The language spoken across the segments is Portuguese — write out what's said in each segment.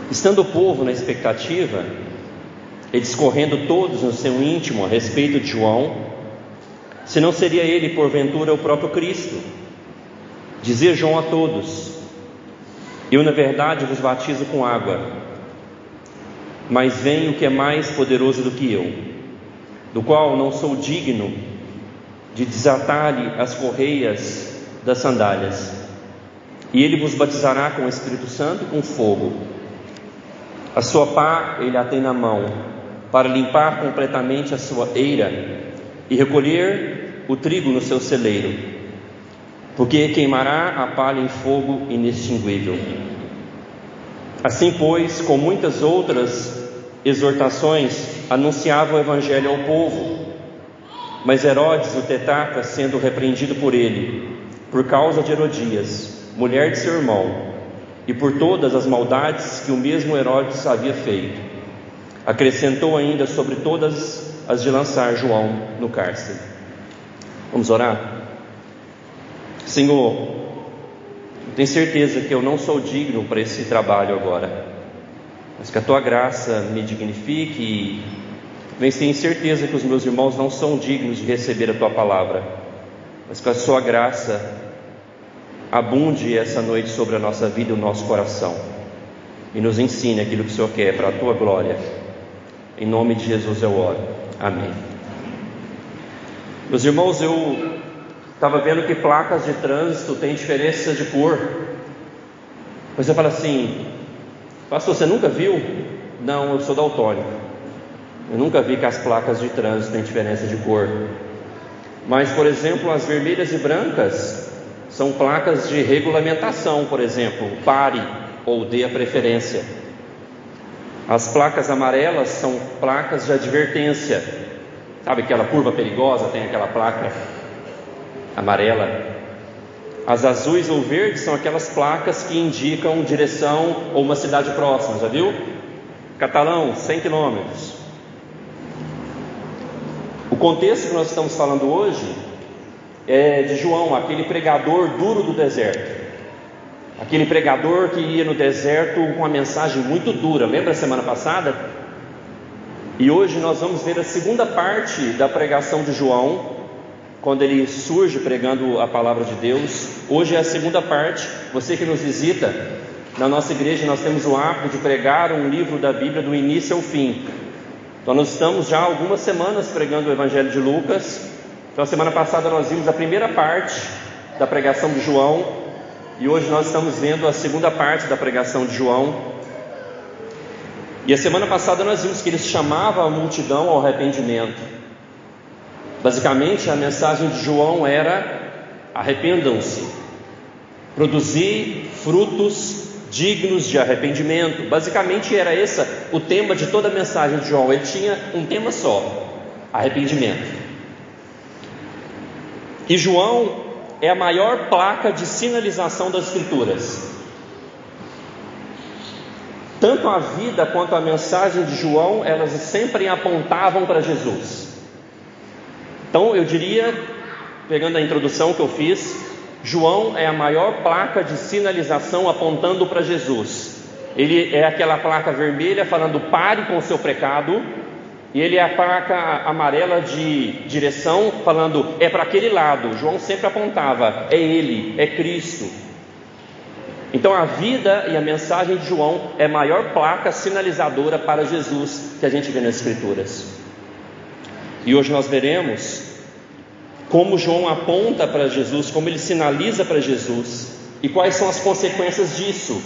Estando o povo na expectativa, e discorrendo todos no seu íntimo a respeito de João, se não seria ele porventura o próprio Cristo, dizia João a todos: eu na verdade vos batizo com água, mas vem o que é mais poderoso do que eu, do qual não sou digno de desatar-lhe as correias das sandálias, e ele vos batizará com o Espírito Santo e com fogo. A sua pá ele a tem na mão, para limpar completamente a sua eira e recolher o trigo no seu celeiro, porque queimará a palha em fogo inextinguível. Assim, pois, com muitas outras exortações, anunciava o evangelho ao povo. Mas Herodes, o tetrarca, sendo repreendido por ele, por causa de Herodias, mulher de seu irmão, e por todas as maldades que o mesmo Herodes havia feito, acrescentou ainda sobre todas as de lançar João no cárcere. Vamos orar? Senhor, eu tenho certeza que eu não sou digno para esse trabalho agora, mas que a Tua graça me dignifique, e também tenho certeza que os meus irmãos não são dignos de receber a Tua palavra, mas que a Sua graça abunde essa noite sobre a nossa vida e o nosso coração, e nos ensine aquilo que o Senhor quer para a Tua glória. Em nome de Jesus eu oro. Amém. Meus irmãos, eu estava vendo que placas de trânsito têm diferença de cor. Você fala assim: pastor, você nunca viu? Não, eu sou daltônico. Eu nunca vi que as placas de trânsito têm diferença de cor. Mas, por exemplo, as vermelhas e brancas são placas de regulamentação, por exemplo, pare ou dê a preferência. As placas amarelas são placas de advertência. Sabe aquela curva perigosa, tem aquela placa amarela. As azuis ou verdes são aquelas placas que indicam direção ou uma cidade próxima, já viu? Catalão, 100 km. O contexto que nós estamos falando hoje é de João, aquele pregador duro do deserto, aquele pregador que ia no deserto com uma mensagem muito dura. Lembra a semana passada? E hoje nós vamos ver a segunda parte da pregação de João, quando ele surge pregando a palavra de Deus. Hoje é a segunda parte. Você que nos visita, na nossa igreja nós temos o hábito de pregar um livro da Bíblia do início ao fim. Então nós estamos já há algumas semanas pregando o Evangelho de Lucas. Então a semana passada nós vimos a primeira parte da pregação de João, e hoje nós estamos vendo a segunda parte da pregação de João. E a semana passada nós vimos que ele chamava a multidão ao arrependimento. Basicamente a mensagem de João era: arrependam-se, produzir frutos dignos de arrependimento. Basicamente era esse o tema de toda a mensagem de João. Ele tinha um tema só: arrependimento. E João é a maior placa de sinalização das Escrituras. Tanto a vida quanto a mensagem de João, elas sempre apontavam para Jesus. Então eu diria, pegando a introdução que eu fiz, João é a maior placa de sinalização apontando para Jesus. Ele é aquela placa vermelha falando: pare com o seu pecado. E ele é a placa amarela de direção falando: é para aquele lado. João sempre apontava: é Ele, é Cristo. Então a vida e a mensagem de João é a maior placa sinalizadora para Jesus que a gente vê nas Escrituras. E hoje nós veremos como João aponta para Jesus, como ele sinaliza para Jesus, e quais são as consequências disso.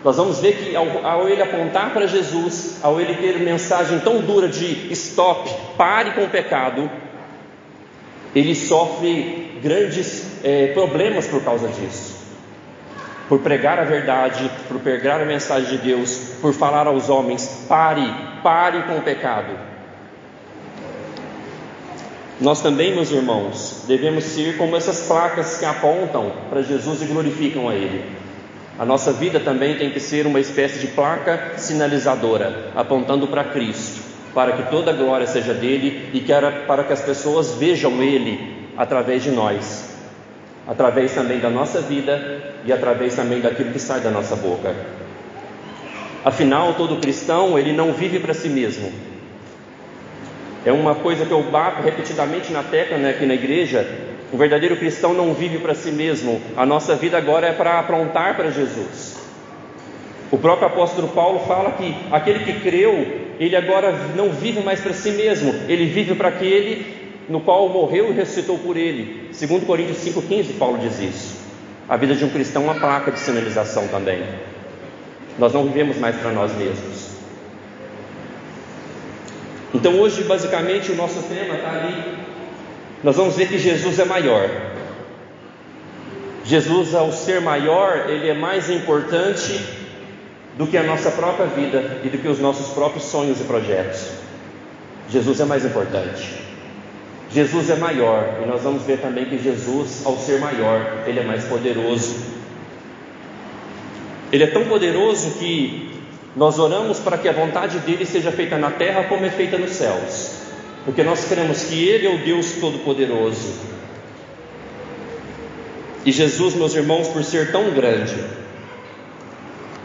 Nós vamos ver que ao ele apontar para Jesus, ao ele ter mensagem tão dura de stop, pare com o pecado, ele sofre grandes problemas por causa disso. Por pregar a verdade, por pregar a mensagem de Deus, por falar aos homens: pare com o pecado. Nós também, meus irmãos, devemos ser como essas placas que apontam para Jesus e glorificam a Ele. A nossa vida também tem que ser uma espécie de placa sinalizadora, apontando para Cristo, para que toda a glória seja dele e para que as pessoas vejam Ele através de nós, através também da nossa vida e através também daquilo que sai da nossa boca. Afinal, todo cristão, ele não vive para si mesmo. É uma coisa que eu bato repetidamente na tecla, né, aqui na igreja. O verdadeiro cristão não vive para si mesmo. A nossa vida agora é para aprontar para Jesus. O próprio apóstolo Paulo fala que aquele que creu, ele agora não vive mais para si mesmo. Ele vive para aquele no qual morreu e ressuscitou por ele. 2 Coríntios 5,15, Paulo diz isso. A vida de um cristão é uma placa de sinalização também. Nós não vivemos mais para nós mesmos. Então hoje, basicamente, o nosso tema está ali. Nós vamos ver que Jesus é maior. Jesus, ao ser maior, ele é mais importante do que a nossa própria vida e do que os nossos próprios sonhos e projetos. Jesus é mais importante. Jesus é maior, e nós vamos ver também que Jesus, ao ser maior, ele é mais poderoso. Ele é tão poderoso que nós oramos para que a vontade dele seja feita na terra como é feita nos céus, porque nós cremos que ele é o Deus Todo-Poderoso. E Jesus, meus irmãos, por ser tão grande,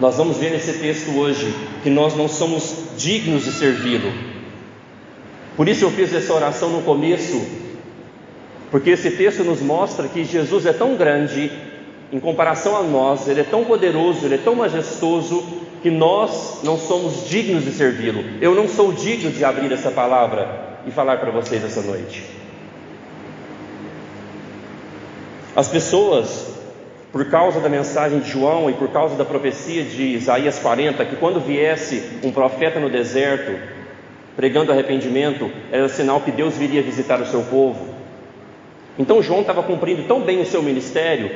nós vamos ver nesse texto hoje que nós não somos dignos de servi-lo. Por isso eu fiz essa oração no começo, porque esse texto nos mostra que Jesus é tão grande em comparação a nós, ele é tão poderoso, ele é tão majestoso, que nós não somos dignos de servi-lo. Eu não sou digno de abrir essa palavra e falar para vocês essa noite. As pessoas, por causa da mensagem de João e por causa da profecia de Isaías 40, que quando viesse um profeta no deserto pregando arrependimento, era sinal que Deus viria visitar o seu povo. Então João estava cumprindo tão bem o seu ministério,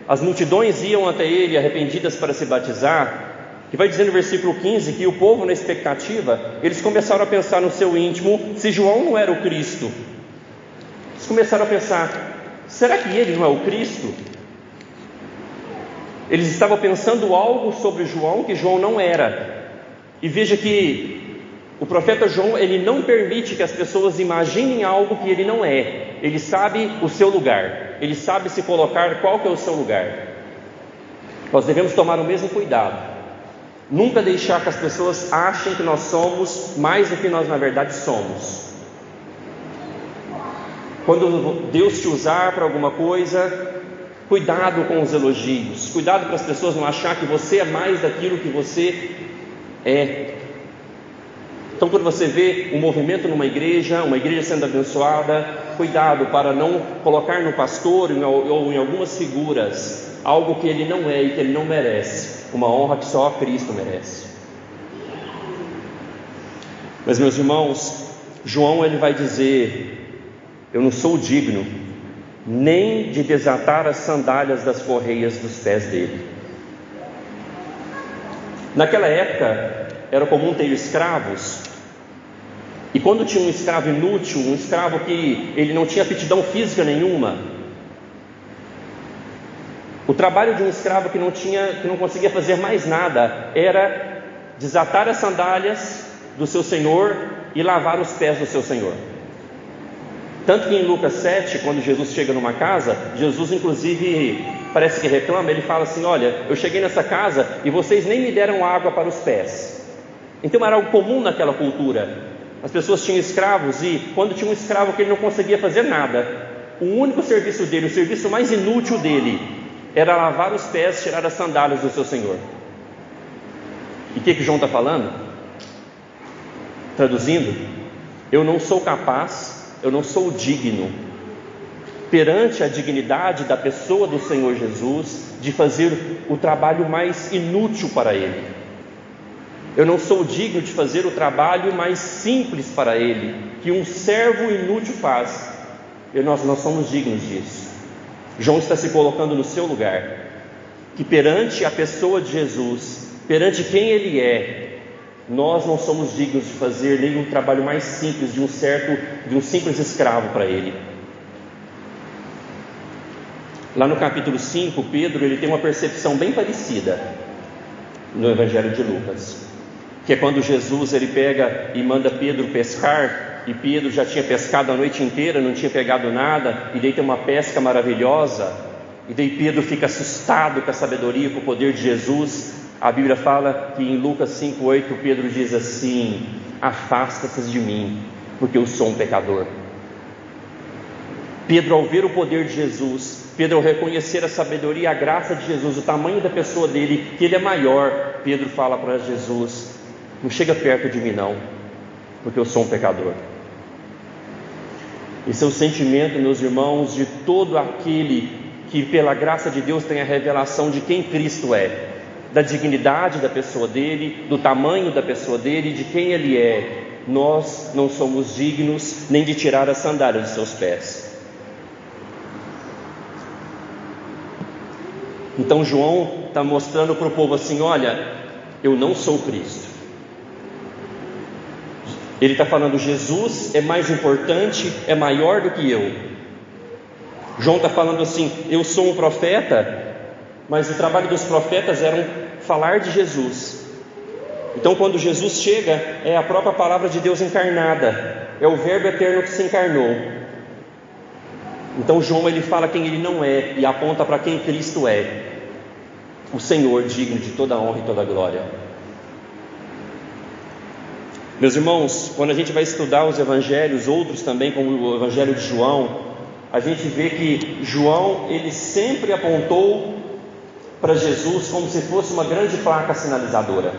as multidões iam até ele arrependidas para se batizar, que vai dizer no versículo 15 que o povo, na expectativa, eles começaram a pensar no seu íntimo se João não era o Cristo. Eles começaram a pensar: será que ele não é o Cristo? Eles estavam pensando algo sobre João que João não era. E veja que o profeta João, ele não permite que as pessoas imaginem algo que ele não é. Ele sabe o seu lugar, ele sabe se colocar qual que é o seu lugar. Nós devemos tomar o mesmo cuidado, nunca deixar que as pessoas achem que nós somos mais do que nós na verdade somos. Quando Deus te usar para alguma coisa, cuidado com os elogios, cuidado para as pessoas não achar que você é mais daquilo que você é. Então, quando você vê um movimento numa igreja, uma igreja sendo abençoada, cuidado para não colocar no pastor ou em algumas figuras algo que ele não é e que ele não merece, uma honra que só Cristo merece. Mas, meus irmãos, João ele vai dizer: eu não sou digno nem de desatar as sandálias das correias dos pés dele. Naquela época era comum ter escravos, e quando tinha um escravo inútil, um escravo que ele não tinha aptidão física nenhuma, o trabalho de um escravo que não conseguia fazer mais nada era desatar as sandálias do seu senhor e lavar os pés do seu senhor. Tanto que em Lucas 7, quando Jesus chega numa casa, Jesus inclusive parece que reclama, ele fala assim: olha, eu cheguei nessa casa e vocês nem me deram água para os pés. Então era algo comum naquela cultura. As pessoas tinham escravos e quando tinha um escravo que ele não conseguia fazer nada, o único serviço dele, o serviço mais inútil dele, era lavar os pés, tirar as sandálias do seu senhor. E o que João está falando? Traduzindo: eu não sou capaz, eu não sou digno, perante a dignidade da pessoa do Senhor Jesus, de fazer o trabalho mais inútil para Ele. Eu não sou digno de fazer o trabalho mais simples para Ele, que um servo inútil faz. Nós não somos dignos disso. João está se colocando no seu lugar, que perante a pessoa de Jesus, perante quem Ele é, nós não somos dignos de fazer nem o trabalho mais simples de um simples escravo para Ele. Lá no capítulo 5, Pedro ele tem uma percepção bem parecida no Evangelho de Lucas, que é quando Jesus ele pega e manda Pedro pescar, e Pedro já tinha pescado a noite inteira, não tinha pegado nada, e daí tem uma pesca maravilhosa, e daí Pedro fica assustado com a sabedoria, com o poder de Jesus, A Bíblia fala que em Lucas 5:8 Pedro diz assim: afasta-se de mim, porque eu sou um pecador. Pedro, ao ver o poder de Jesus, Pedro, ao reconhecer a sabedoria e a graça de Jesus, o tamanho da pessoa dele, que ele é maior, Pedro fala para Jesus: não chega perto de mim não, porque eu sou um pecador. Esse é o sentimento, meus irmãos, de todo aquele que pela graça de Deus tem a revelação de quem Cristo é, da dignidade da pessoa dele, do tamanho da pessoa dele, de quem ele é. Nós não somos dignos nem de tirar as sandálias de seus pés. Então João está mostrando para o povo assim: olha, eu não sou Cristo. Ele está falando: Jesus é mais importante, é maior do que eu. João está falando assim: eu sou um profeta, mas o trabalho dos profetas era falar de Jesus. Então quando Jesus chega, é a própria palavra de Deus encarnada, é o verbo eterno que se encarnou. Então João, ele fala quem ele não é e aponta para quem Cristo é, o Senhor digno de toda honra e toda glória. Meus irmãos, quando a gente vai estudar os evangelhos, outros também, como o evangelho de João, a gente vê que João, ele sempre apontou para Jesus como se fosse uma grande placa sinalizadora.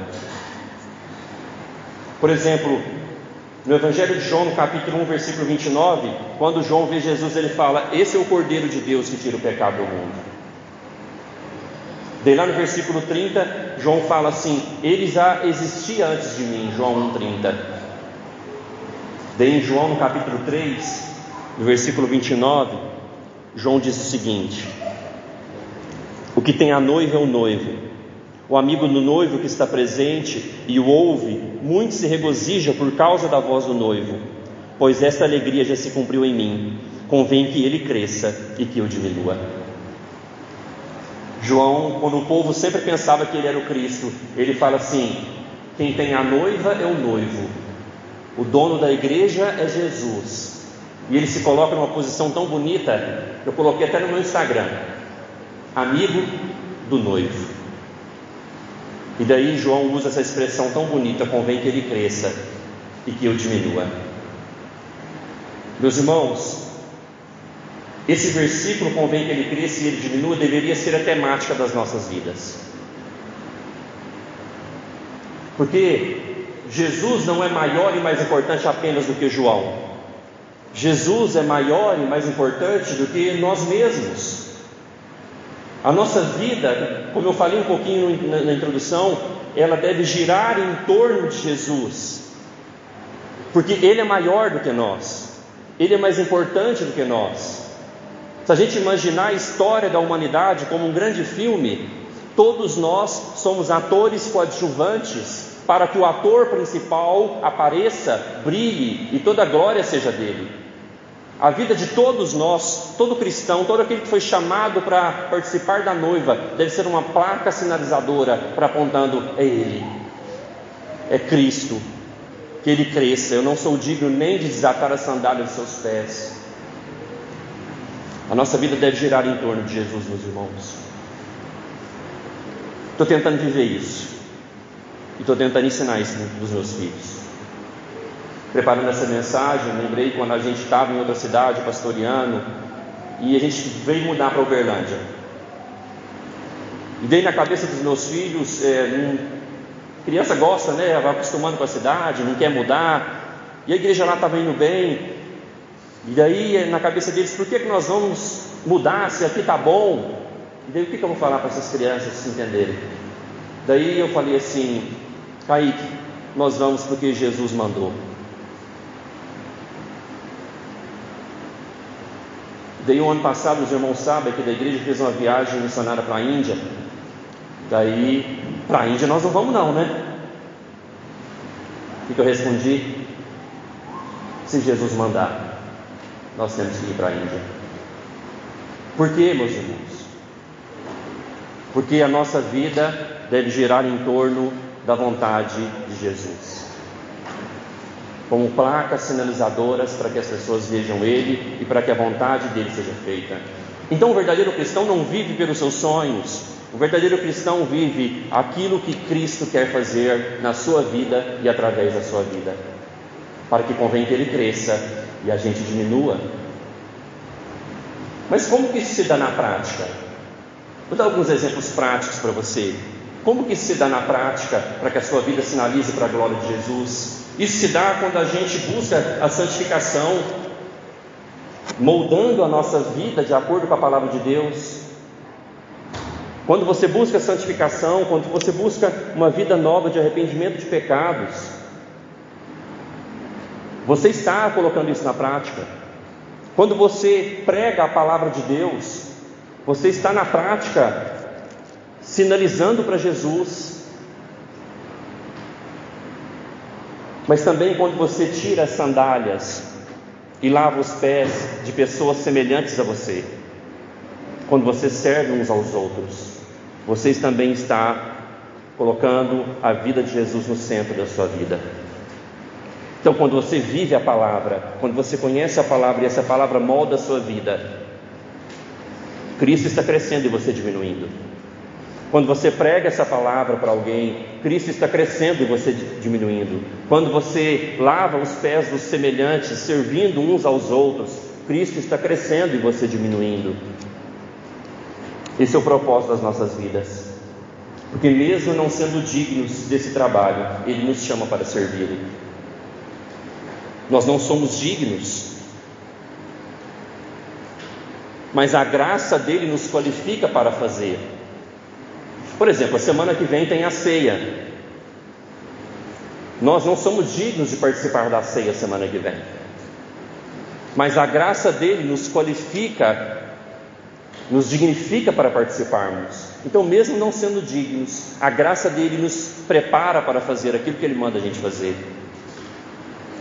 Por exemplo, no evangelho de João, no capítulo 1, versículo 29, quando João vê Jesus, ele fala: esse é o Cordeiro de Deus que tira o pecado do mundo. Daí lá no versículo 30, João fala assim: ele já existia antes de mim, João 1,30. Daí em João no capítulo 3, no versículo 29, João diz o seguinte: o que tem a noiva é o noivo. O amigo do noivo que está presente e o ouve, muito se regozija por causa da voz do noivo, pois esta alegria já se cumpriu em mim. Convém que ele cresça e que eu diminua. João, quando o povo sempre pensava que ele era o Cristo, ele fala assim: quem tem a noiva é o noivo, o dono da igreja é Jesus. E ele se coloca numa posição tão bonita, eu coloquei até no meu Instagram: amigo do noivo. E daí João usa essa expressão tão bonita: convém que ele cresça e que eu diminua. Meus irmãos, esse versículo, convém que ele cresça e ele diminua, deveria ser a temática das nossas vidas. Porque Jesus não é maior e mais importante apenas do que João. Jesus é maior e mais importante do que nós mesmos. A nossa vida, como eu falei um pouquinho na introdução, ela deve girar em torno de Jesus, porque Ele é maior do que nós, Ele é mais importante do que nós. Se a gente imaginar a história da humanidade como um grande filme, todos nós somos atores coadjuvantes para que o ator principal apareça, brilhe e toda a glória seja dele. A vida de todos nós, todo cristão, todo aquele que foi chamado para participar da noiva, deve ser uma placa sinalizadora para apontando: é Ele, é Cristo, que Ele cresça. Eu não sou digno nem de desatar as sandálias de seus pés. A nossa vida deve girar em torno de Jesus, meus irmãos. Estou tentando viver isso, e estou tentando ensinar isso dos meus filhos. Preparando essa mensagem, lembrei quando a gente estava em outra cidade, pastoreando, e a gente veio mudar para Uberlândia. E daí na cabeça dos meus filhos, criança gosta, né? Vai acostumando com a cidade, não quer mudar, e a igreja lá estava indo bem. E daí na cabeça deles: por que nós vamos mudar se aqui está bom? E daí o que eu vou falar para essas crianças se entenderem? Daí eu falei assim: Kaique, nós vamos porque Jesus mandou. Daí o ano passado, os irmãos sabem que da igreja fez uma viagem missionária para a Índia. Daí, para a Índia nós não vamos não, né? O que eu respondi? Se Jesus mandar, nós temos que ir para a Índia. Por quê, meus irmãos? Porque a nossa vida deve girar em torno da vontade de Jesus, como placas sinalizadoras para que as pessoas vejam Ele e para que a vontade dele seja feita. Então o verdadeiro cristão não vive pelos seus sonhos, O verdadeiro cristão vive aquilo que Cristo quer fazer na sua vida e através da sua vida, para que convém que Ele cresça e a gente diminua. Mas como que isso se dá na prática? Vou dar alguns exemplos práticos para você. Como que isso se dá na prática para que a sua vida sinalize para a glória de Jesus? Isso se dá quando a gente busca a santificação, moldando a nossa vida de acordo com a palavra de Deus. Quando você busca a santificação, quando você busca uma vida nova de arrependimento de pecados, você está colocando isso na prática. Quando você prega a palavra de Deus, você está na prática sinalizando para Jesus. Mas também quando você tira as sandálias e lava os pés de pessoas semelhantes a você, quando você serve uns aos outros, você também está colocando a vida de Jesus no centro da sua vida. Então, quando você vive a palavra, quando você conhece a palavra e essa palavra molda a sua vida, Cristo está crescendo e você diminuindo. Quando você prega essa palavra para alguém, Cristo está crescendo e você diminuindo. Quando você lava os pés dos semelhantes, servindo uns aos outros, Cristo está crescendo e você diminuindo. Esse é o propósito das nossas vidas, porque mesmo não sendo dignos desse trabalho, Ele nos chama para servi-lo. Nós não somos dignos, mas a graça dele nos qualifica para fazer. Por exemplo, a semana que vem tem a ceia. Nós não somos dignos de participar da ceia semana que vem, mas a graça dele nos qualifica, nos dignifica para participarmos. Então, mesmo não sendo dignos, a graça dele nos prepara para fazer aquilo que ele manda a gente fazer,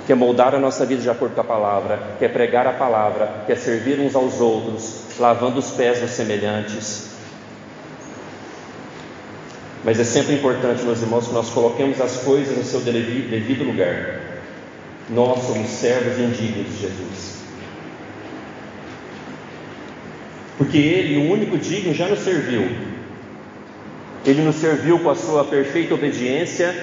que é moldar a nossa vida de acordo com a palavra, que é pregar a palavra, que é servir uns aos outros, lavando os pés dos semelhantes. Mas é sempre importante, meus irmãos, que nós coloquemos as coisas no seu devido lugar. Nós somos servos indignos de Jesus, porque Ele, o único digno, já nos serviu. Ele nos serviu com a sua perfeita obediência.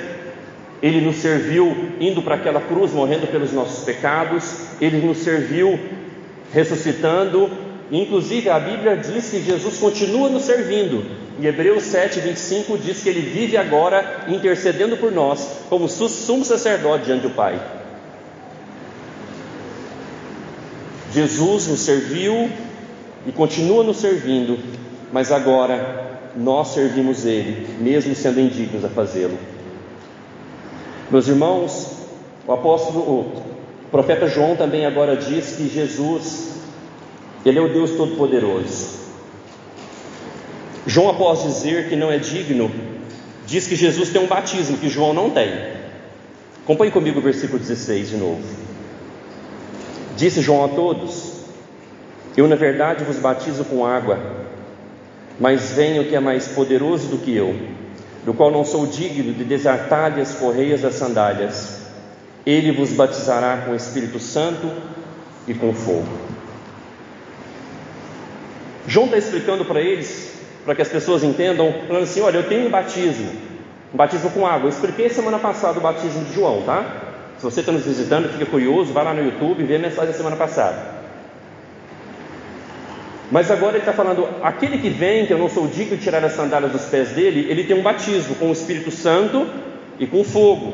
Ele nos serviu indo para aquela cruz, morrendo pelos nossos pecados. Ele nos serviu ressuscitando. Inclusive a Bíblia diz que Jesus continua nos servindo. Em Hebreus 7:25 diz que Ele vive agora intercedendo por nós, como sumo sacerdote diante do Pai. Jesus nos serviu e continua nos servindo, mas agora nós servimos Ele, mesmo sendo indignos a fazê-lo. Meus irmãos, o profeta João também agora diz que Jesus, Ele é o Deus Todo-Poderoso. João, após dizer que não é digno, diz que Jesus tem um batismo que João não tem. Acompanhe comigo o versículo 16 de novo. Disse João a todos: eu na verdade vos batizo com água, mas vem o que é mais poderoso do que eu, do qual não sou digno de desatar-lhe as correias das sandálias. Ele vos batizará com o Espírito Santo e com fogo. João está explicando para eles, para que as pessoas entendam, falando assim: olha, eu tenho um batismo com água. Eu expliquei semana passada o batismo de João, tá? Se você está nos visitando, fica curioso, vai lá no YouTube e vê a mensagem da semana passada. Mas agora ele está falando: aquele que vem, que eu não sou digno de tirar as sandálias dos pés dele, ele tem um batismo com o Espírito Santo e com fogo.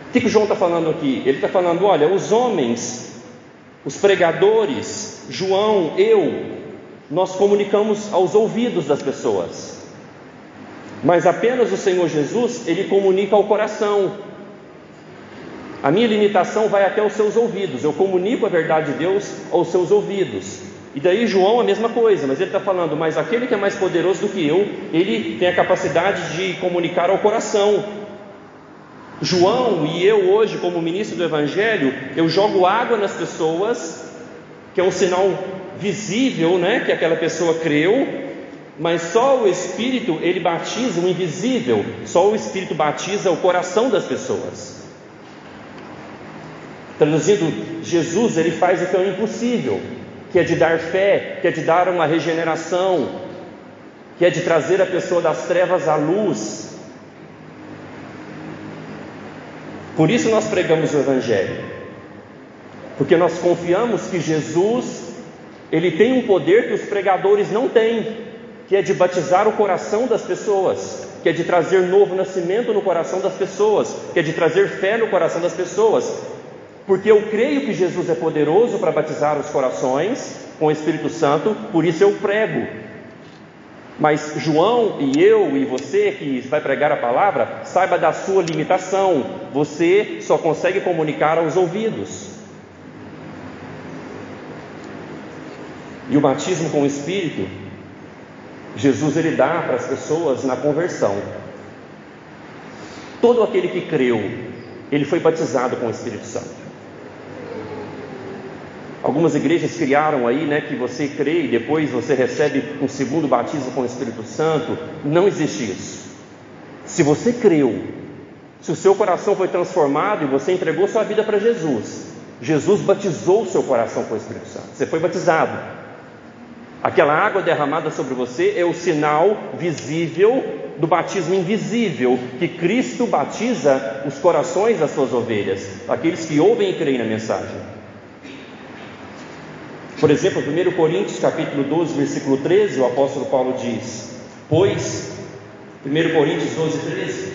O que João está falando aqui? Ele está falando: olha, os homens, os pregadores, João, nós comunicamos aos ouvidos das pessoas, mas apenas o Senhor Jesus, Ele comunica ao coração. A minha limitação vai até os seus ouvidos. Eu comunico a verdade de Deus aos seus ouvidos. E daí João a mesma coisa, mas ele está falando: mas aquele que é mais poderoso do que eu, ele tem a capacidade de comunicar ao coração. João e eu hoje, como ministro do Evangelho, eu jogo água nas pessoas, que é um sinal visível, né, que aquela pessoa creu, mas só o Espírito, ele batiza o invisível. Só o Espírito batiza o coração das pessoas. Traduzindo, Jesus, ele faz o que é o impossível, que é de dar fé, que é de dar uma regeneração. que é de trazer a pessoa das trevas à luz. Por isso nós pregamos o Evangelho, porque nós confiamos que Jesus, Ele tem um poder que os pregadores não têm, que é de batizar o coração das pessoas, que é de trazer novo nascimento no coração das pessoas, que é de trazer fé no coração das pessoas, porque eu creio que Jesus é poderoso para batizar os corações com o Espírito Santo, por isso eu prego. Mas João e eu e você que vai pregar a palavra, saiba da sua limitação, você só consegue comunicar aos ouvidos. E o batismo com o Espírito, Jesus ele dá para as pessoas na conversão. Todo aquele que creu, ele foi batizado com o Espírito Santo. Algumas igrejas criaram aí, que você crê e depois você recebe um segundo batismo com o Espírito Santo. Não existe isso. Se você creu, se o seu coração foi transformado e você entregou sua vida para Jesus, Jesus batizou o seu coração com o Espírito Santo. Você foi batizado. Aquela água derramada sobre você é o sinal visível do batismo invisível, que Cristo batiza os corações das suas ovelhas, aqueles que ouvem e creem na mensagem. Por exemplo, 1 Coríntios capítulo 12, versículo 13, o apóstolo Paulo diz: pois, 1 Coríntios 12, 13,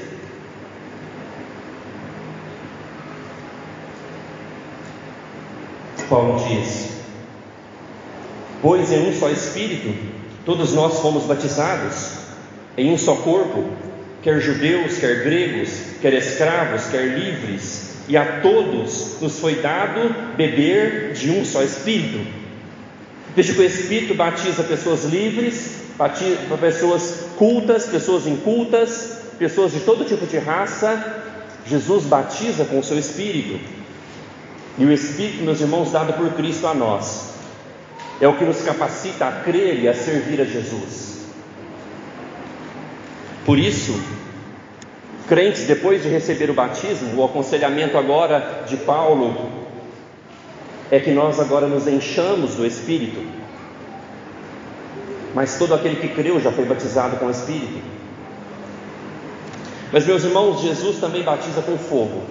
Paulo diz: pois em um só Espírito todos nós fomos batizados, em um só corpo, quer judeus, quer gregos, quer escravos, quer livres, e a todos nos foi dado beber de um só Espírito. Veja que o Espírito batiza pessoas livres, batiza pessoas cultas, pessoas incultas, pessoas de todo tipo de raça. Jesus batiza com o seu Espírito. E o Espírito, meus irmãos, dado por Cristo a nós, é o que nos capacita a crer e a servir a Jesus. Por isso, crentes, depois de receber o batismo, o aconselhamento agora de Paulo é que nós agora nos enchamos do Espírito. Mas todo aquele que creu já foi batizado com o Espírito. Mas, meus irmãos, Jesus também batiza com fogo.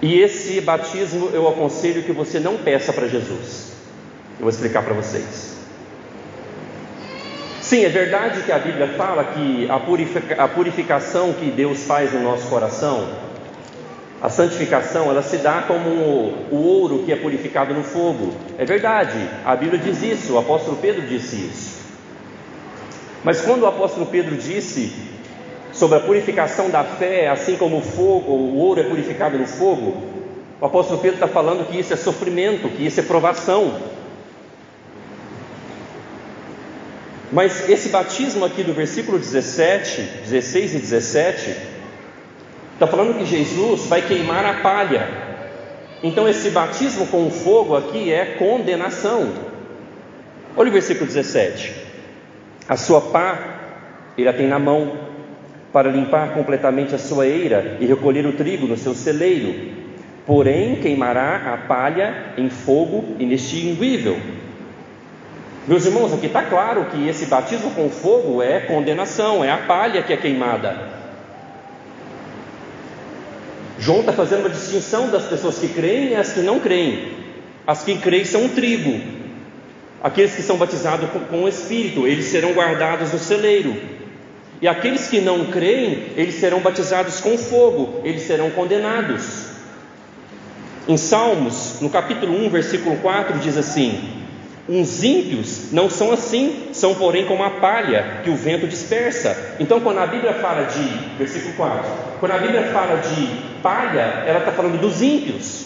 E esse batismo eu aconselho que você não peça para Jesus. Eu vou explicar para vocês. Sim, é verdade que a Bíblia fala que a purificação que Deus faz no nosso coração, a santificação, ela se dá como o ouro que é purificado no fogo. É verdade, a Bíblia diz isso, o apóstolo Pedro disse isso. Mas quando o apóstolo Pedro disse sobre a purificação da fé, assim como o ouro é purificado no fogo, o apóstolo Pedro está falando que isso é sofrimento, que isso é provação. Mas esse batismo aqui do versículo 16 e 17... está falando que Jesus vai queimar a palha. Então esse batismo com o fogo aqui é condenação. Olha o versículo 17: a sua pá ele a tem na mão, para limpar completamente a sua eira e recolher o trigo no seu celeiro, porém queimará a palha em fogo inextinguível. Meus irmãos, aqui está claro que esse batismo com fogo é condenação, é a palha que é queimada. João está fazendo uma distinção das pessoas que creem e as que não creem. As que creem são o trigo. Aqueles que são batizados com o Espírito, eles serão guardados no celeiro. E aqueles que não creem, eles serão batizados com fogo, eles serão condenados. Em Salmos, no capítulo 1, versículo 4, diz assim: uns ímpios não são assim, são porém como a palha que o vento dispersa. Então quando a Bíblia fala de, versículo 4, quando a Bíblia fala de palha, ela está falando dos ímpios.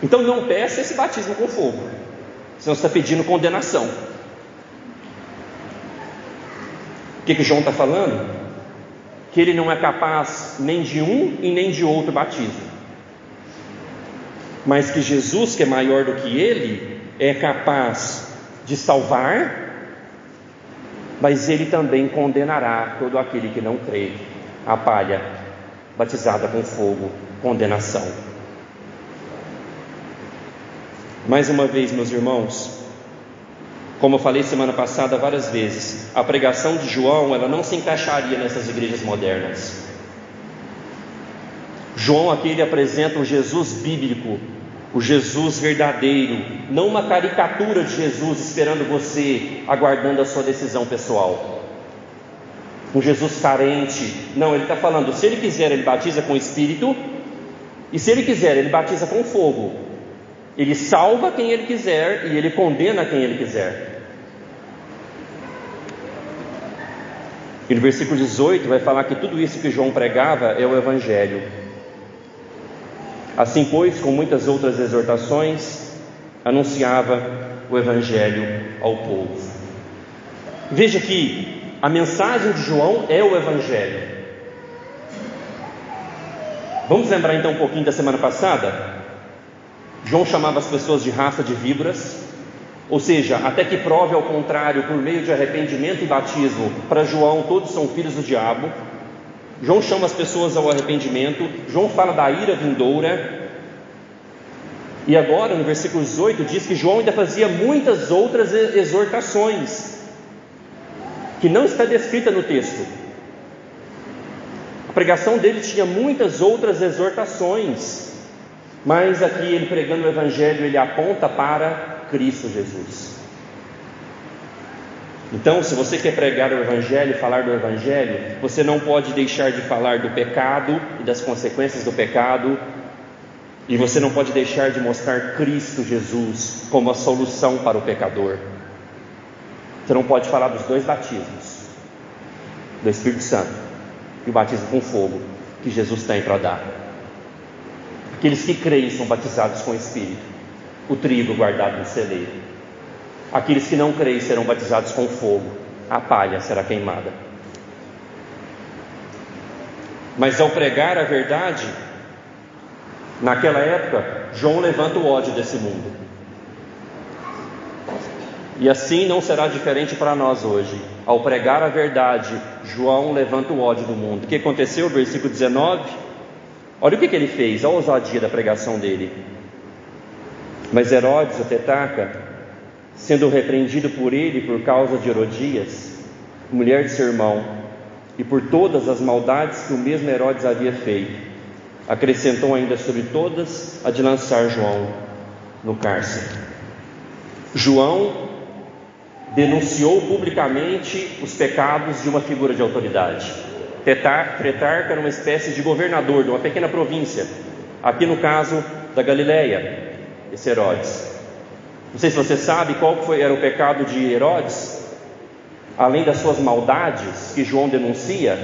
Então não peça esse batismo com fogo, senão você está pedindo condenação. O que João está falando? Que ele não é capaz nem de um e nem de outro batismo, mas que Jesus, que é maior do que ele, é capaz de salvar, mas ele também condenará todo aquele que não crê. A palha batizada com fogo, condenação. Mais uma vez, meus irmãos, Como eu falei semana passada várias vezes, a pregação de João, ela não se encaixaria nessas igrejas modernas. João aqui ele apresenta o Jesus bíblico, o Jesus verdadeiro, não uma caricatura de Jesus esperando você, aguardando a sua decisão pessoal. Um Jesus carente. Não, ele está falando, se ele quiser ele batiza com o Espírito, e se ele quiser ele batiza com fogo. Ele salva quem ele quiser e ele condena quem ele quiser. E no versículo 18 vai falar que tudo isso que João pregava é o Evangelho. Assim, pois, com muitas outras exortações, anunciava o Evangelho ao povo. Veja que a mensagem de João é o Evangelho. Vamos lembrar então um pouquinho da semana passada? João chamava as pessoas de raça de víboras, ou seja, até que prove ao contrário, por meio de arrependimento e batismo. Para João, todos são filhos do diabo. João chama as pessoas ao arrependimento. João fala da ira vindoura. E agora, no versículo 18, diz que João ainda fazia muitas outras exortações, que não está descrita no texto. A pregação dele tinha muitas outras exortações, mas aqui ele pregando o Evangelho, ele aponta para Cristo Jesus. Então, se você quer pregar o Evangelho, falar do Evangelho, você não pode deixar de falar do pecado e das consequências do pecado, e você não pode deixar de mostrar Cristo Jesus como a solução para o pecador. Você não pode falar dos dois batismos, do Espírito Santo e o batismo com fogo que Jesus tem para dar. Aqueles que creem são batizados com o Espírito, o trigo guardado no celeiro. Aqueles que não creem serão batizados com fogo, a palha será queimada. Mas ao pregar a verdade, naquela época, João levanta o ódio desse mundo. E assim não será diferente para nós hoje. Ao pregar a verdade, João levanta o ódio do mundo. O que aconteceu? Versículo 19. Olha o que ele fez, olha a ousadia da pregação dele. Mas Herodes, o tetrarca, sendo repreendido por ele por causa de Herodias, mulher de seu irmão, e por todas as maldades que o mesmo Herodes havia feito, acrescentou ainda sobre todas a de lançar João no cárcere. João denunciou publicamente os pecados de uma figura de autoridade. Tetrarca era uma espécie de governador de uma pequena província, aqui no caso da Galileia, esse Herodes. Não sei se você sabe qual era o pecado de Herodes, além das suas maldades que João denuncia.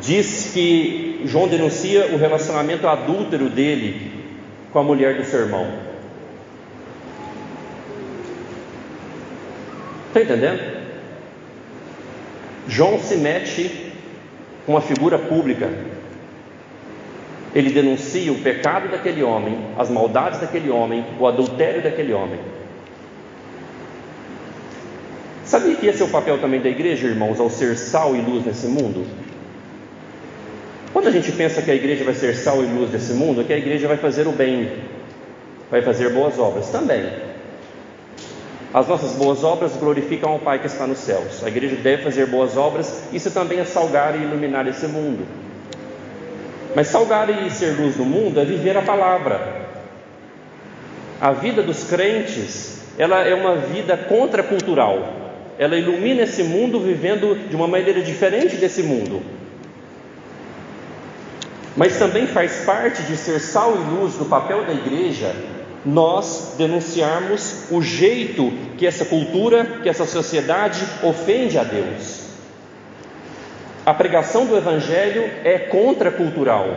Diz que João denuncia o relacionamento adúltero dele com a mulher do seu irmão. Está entendendo? João se mete com uma figura pública. Ele denuncia o pecado daquele homem, as maldades daquele homem, o adultério daquele homem. Sabia que esse é o papel também da igreja, irmãos, ao ser sal e luz nesse mundo? Quando a gente pensa que a igreja vai ser sal e luz desse mundo, é que a igreja vai fazer o bem, vai fazer boas obras também. As nossas boas obras glorificam ao Pai que está nos céus. A igreja deve fazer boas obras, isso também é salgar e iluminar esse mundo. Mas salgar e ser luz no mundo é viver a palavra. A vida dos crentes, ela é uma vida contracultural. Ela ilumina esse mundo vivendo de uma maneira diferente desse mundo. Mas também faz parte de ser sal e luz do papel da igreja, nós denunciarmos o jeito que essa cultura, que essa sociedade ofende a Deus. A pregação do Evangelho é contracultural.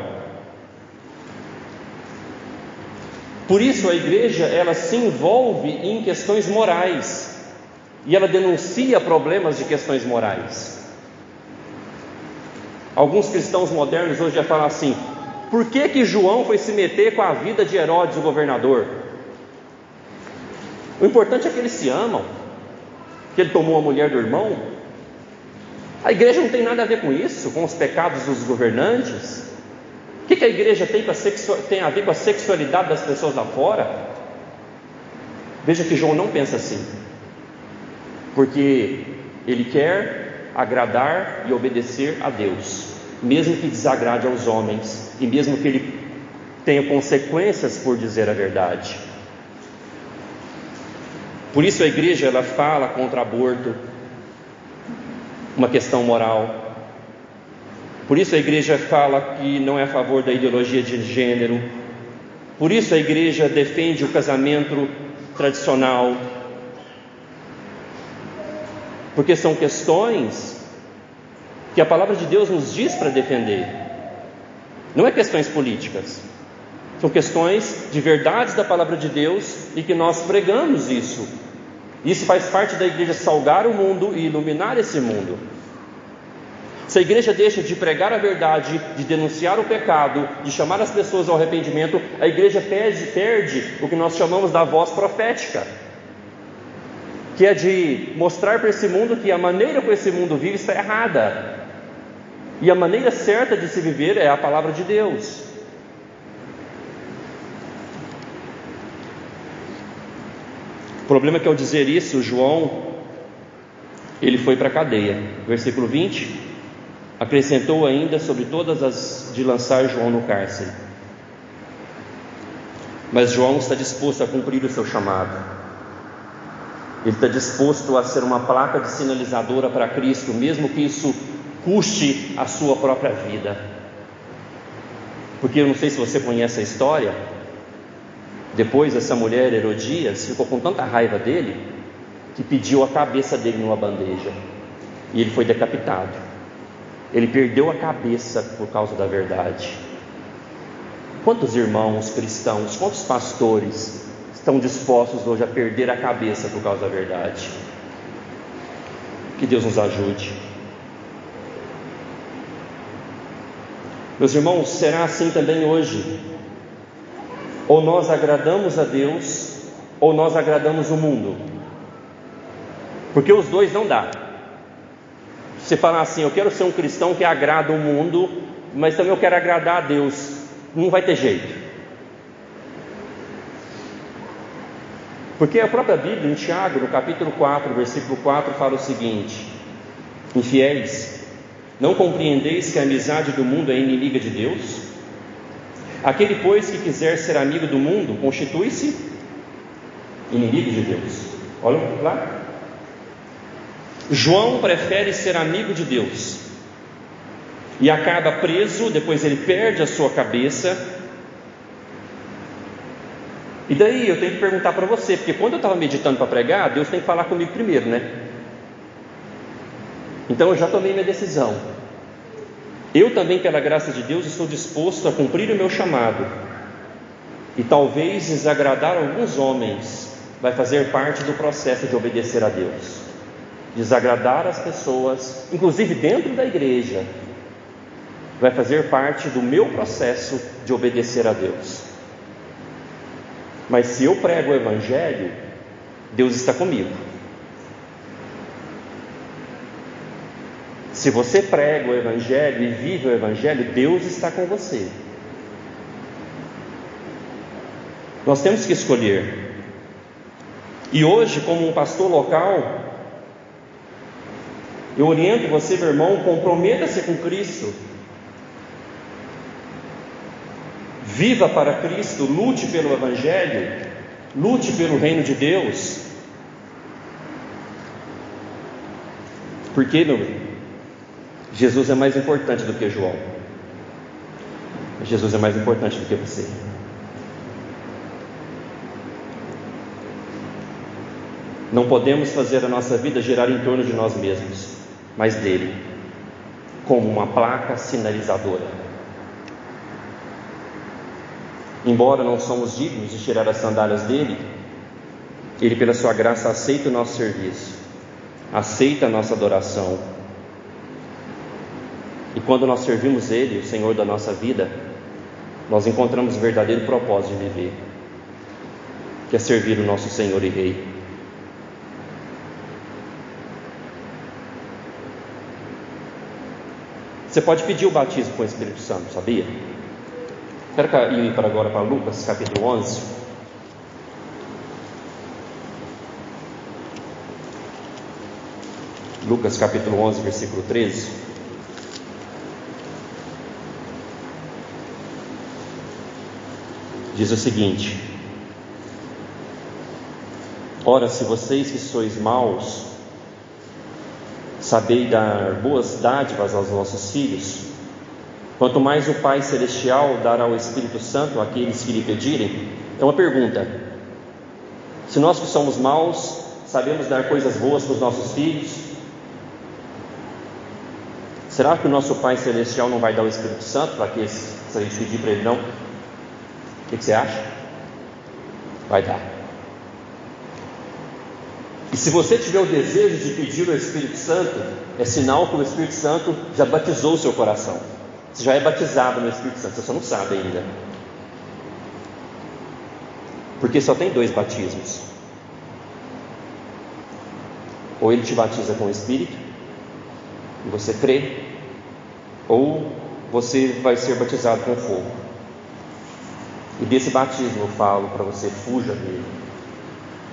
Por isso a igreja, ela se envolve em questões morais, e ela denuncia problemas de questões morais. Alguns cristãos modernos hoje já falam assim: por que João foi se meter com a vida de Herodes, o governador? O importante é que eles se amam, que ele tomou a mulher do irmão. A igreja não tem nada a ver com isso, com os pecados dos governantes. O que a igreja tem a ver com a sexualidade das pessoas lá fora? Veja que João não pensa assim. porque ele quer agradar e obedecer a Deus, mesmo que desagrade aos homens, e mesmo que ele tenha consequências por dizer a verdade. Por isso a igreja ela fala contra aborto, uma questão moral. Por isso a igreja fala que não é a favor da ideologia de gênero. Por isso a igreja defende o casamento tradicional. Porque são questões que a palavra de Deus nos diz para defender. Não é questões políticas. São questões de verdades da palavra de Deus e que nós pregamos isso. Isso faz parte da igreja salgar o mundo e iluminar esse mundo. Se a igreja deixa de pregar a verdade, de denunciar o pecado, de chamar as pessoas ao arrependimento, a igreja perde o que nós chamamos da voz profética, que é de mostrar para esse mundo que a maneira como esse mundo vive está errada, e a maneira certa de se viver é a palavra de Deus. O problema é que ao dizer isso, João, ele foi para a cadeia. Versículo 20, acrescentou ainda sobre todas as de lançar João no cárcere. Mas João está disposto a cumprir o seu chamado. Ele está disposto a ser uma placa de sinalizadora para Cristo, mesmo que isso custe a sua própria vida. Porque eu não sei se você conhece a história. Depois essa mulher Herodias ficou com tanta raiva dele que pediu a cabeça dele numa bandeja, e ele foi decapitado. Ele perdeu a cabeça por causa da verdade. Quantos irmãos cristãos, quantos pastores estão dispostos hoje a perder a cabeça por causa da verdade? Que Deus nos ajude. Meus irmãos, será assim também hoje. Ou nós agradamos a Deus, ou nós agradamos o mundo. Porque os dois não dá. Você falar assim, eu quero ser um cristão que agrada o mundo, mas também eu quero agradar a Deus, não vai ter jeito. Porque a própria Bíblia, em Tiago, no capítulo 4, versículo 4, fala o seguinte: infiéis, não compreendeis que a amizade do mundo é inimiga de Deus? Aquele, pois, que quiser ser amigo do mundo, constitui-se inimigo de Deus. Olha lá. João prefere ser amigo de Deus e acaba preso, depois ele perde a sua cabeça. E daí eu tenho que perguntar para você, porque quando eu estava meditando para pregar, Deus tem que falar comigo primeiro, né? Então eu já tomei minha decisão. Eu também, pela graça de Deus, estou disposto a cumprir o meu chamado. E talvez desagradar alguns homens vai fazer parte do processo de obedecer a Deus. Desagradar as pessoas, inclusive dentro da igreja, vai fazer parte do meu processo de obedecer a Deus. Mas se eu prego o Evangelho, Deus está comigo. Se você prega o Evangelho e vive o Evangelho, Deus está com você. Nós temos que escolher. E hoje, como um pastor local, eu oriento você, meu irmão, comprometa-se com Cristo. Viva para Cristo, lute pelo Evangelho, lute pelo reino de Deus. Porque, meu irmão, Jesus é mais importante do que João. Jesus é mais importante do que você. Não podemos fazer a nossa vida girar em torno de nós mesmos, mas dele, como uma placa sinalizadora. Embora não somos dignos de tirar as sandálias dele, ele, pela sua graça, aceita o nosso serviço, aceita a nossa adoração. E quando nós servimos Ele, o Senhor da nossa vida, nós encontramos o verdadeiro propósito de viver, que é servir o nosso Senhor e Rei. Você pode pedir o batismo com o Espírito Santo, sabia? Quero ir para agora para Lucas, capítulo 11. Lucas capítulo 11, versículo 13. Diz o seguinte: ora, se vocês que sois maus, sabei dar boas dádivas aos vossos filhos, quanto mais o Pai Celestial dará o Espírito Santo àqueles que lhe pedirem. É uma pergunta: se nós que somos maus sabemos dar coisas boas para os nossos filhos, será que o nosso Pai Celestial não vai dar o Espírito Santo para aqueles, se a gente pedir para Ele não? O que você acha? Vai dar. E se você tiver o desejo de pedir o Espírito Santo, é sinal que o Espírito Santo já batizou o seu coração. Você já é batizado no Espírito Santo, você só não sabe ainda. Porque só tem 2 batismos. Ou Ele te batiza com o Espírito, e você crê, ou você vai ser batizado com fogo. E desse batismo eu falo para você: fuja dele.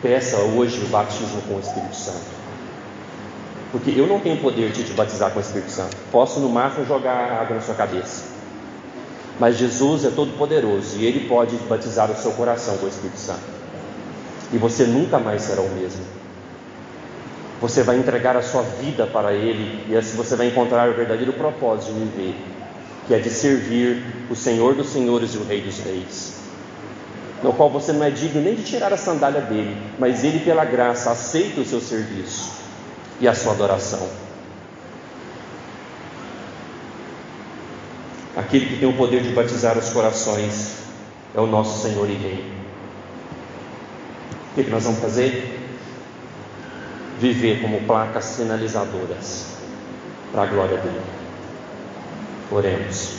Peça hoje o batismo com o Espírito Santo. Porque eu não tenho poder de te batizar com o Espírito Santo. Posso no máximo jogar água na sua cabeça. Mas Jesus é todo poderoso e Ele pode batizar o seu coração com o Espírito Santo. E você nunca mais será o mesmo. Você vai entregar a sua vida para Ele, e assim você vai encontrar o verdadeiro propósito de viver, que é de servir o Senhor dos Senhores e o Rei dos Reis, no qual você não é digno nem de tirar a sandália dele, mas Ele, pela graça, aceita o seu serviço e a sua adoração. Aquele que tem o poder de batizar os corações é o nosso Senhor e Rei. O que nós vamos fazer? Viver como placas sinalizadoras para a glória dele. Oremos.